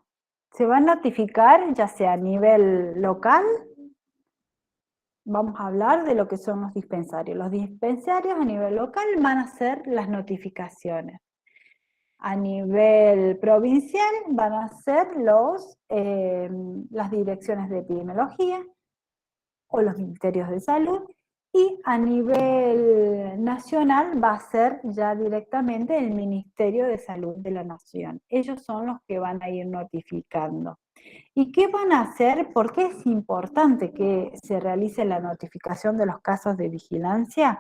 Se va a notificar ya sea a nivel local. Vamos a hablar de lo que son los dispensarios. Los dispensarios a nivel local van a hacer las notificaciones. A nivel provincial van a ser las direcciones de epidemiología o los ministerios de salud, y a nivel nacional va a ser ya directamente el Ministerio de Salud de la Nación. Ellos son los que van a ir notificando. ¿Y qué van a hacer? ¿Por qué es importante que se realice la notificación de los casos de vigilancia?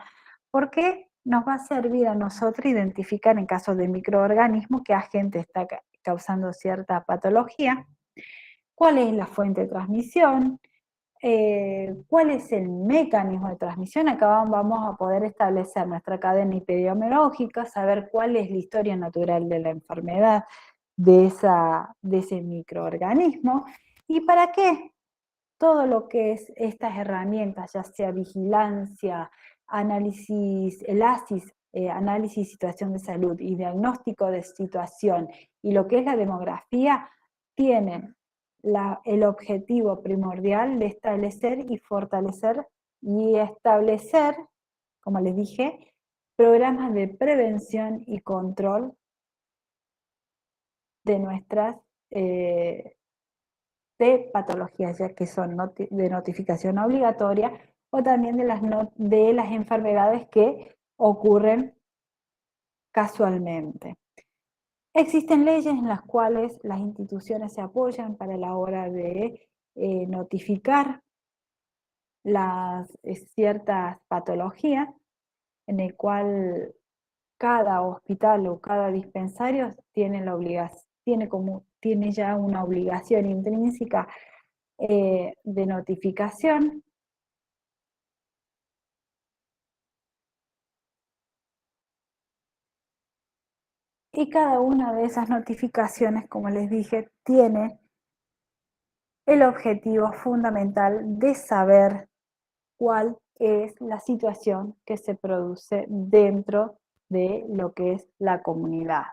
Porque nos va a servir a nosotros identificar en casos de microorganismos qué agente está causando cierta patología, cuál es la fuente de transmisión, cuál es el mecanismo de transmisión. Acá vamos a poder establecer nuestra cadena epidemiológica, saber cuál es la historia natural de la enfermedad de ese microorganismo. ¿Y para qué? Todo lo que es estas herramientas, ya sea vigilancia, análisis, el ASIS, análisis situación de salud y diagnóstico de situación, y lo que es la demografía, tienen el objetivo primordial de establecer y fortalecer y establecer, como les dije, programas de prevención y control de nuestras de patologías, ya que son de notificación obligatoria, o también de las enfermedades que ocurren casualmente. Existen leyes en las cuales las instituciones se apoyan para la hora de notificar ciertas patologías, en el cual cada hospital o cada dispensario tiene tiene ya una obligación intrínseca de notificación. Y cada una de esas notificaciones, como les dije, tiene el objetivo fundamental de saber cuál es la situación que se produce dentro de lo que es la comunidad.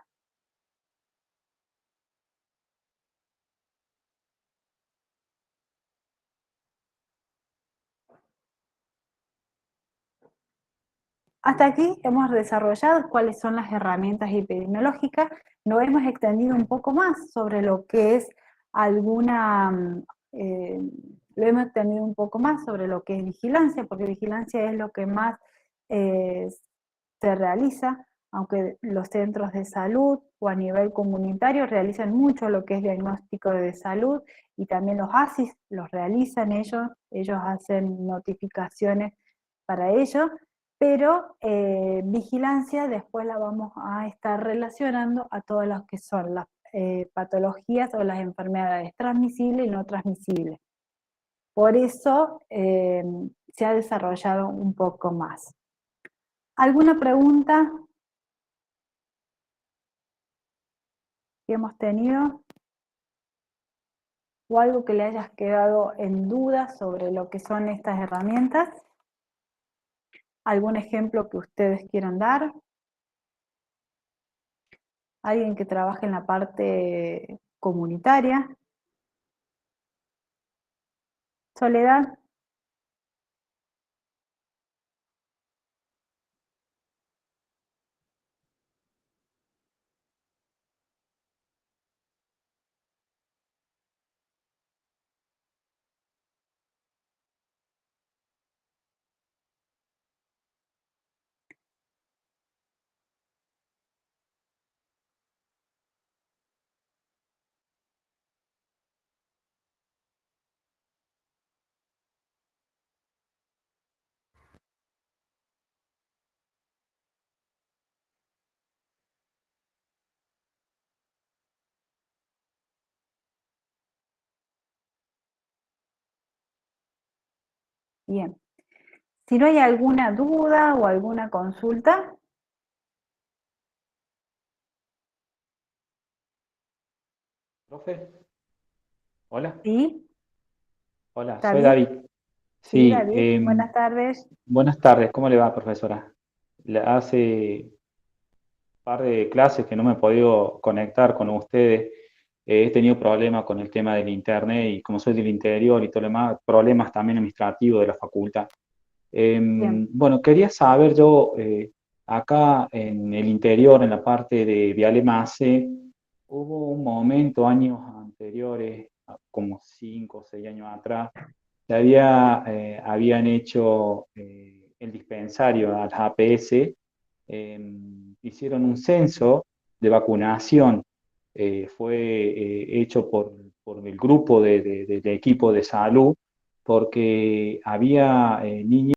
Hasta aquí hemos desarrollado cuáles son las herramientas epidemiológicas. Nos hemos extendido un poco más sobre lo que es eh, lo hemos extendido un poco más sobre lo que es vigilancia, porque vigilancia es lo que más eh, se realiza, aunque los centros de salud o a nivel comunitario realizan mucho lo que es diagnóstico de salud, y también los ASIS los realizan ellos hacen notificaciones para ello, pero vigilancia después la vamos a estar relacionando a todas las que son las patologías o las enfermedades transmisibles y no transmisibles. Por eso se ha desarrollado un poco más. ¿Alguna pregunta que hemos tenido? ¿O algo que le hayas quedado en duda sobre lo que son estas herramientas? ¿Algún ejemplo que ustedes quieran dar? ¿Alguien que trabaje en la parte comunitaria? Soledad? Bien. Si no hay alguna duda o alguna consulta, Profe, hola, ¿sí? hola, ¿Está soy bien? David. Sí, Sí, David. Buenas tardes. buenas tardes, ¿cómo le va, profesora? Hace un par de clases que no me he podido conectar con ustedes. He tenido problemas con el tema del internet y como soy del interior y todo lo demás, problemas también administrativos de la facultad. Bien, Bueno, quería saber yo, acá en el interior, en la parte de Viale Mase, hubo un momento, años anteriores, como 5 o 6 años atrás, habían hecho el dispensario a las APS, hicieron un censo de vacunación, fue hecho por el grupo del equipo de salud, porque había niños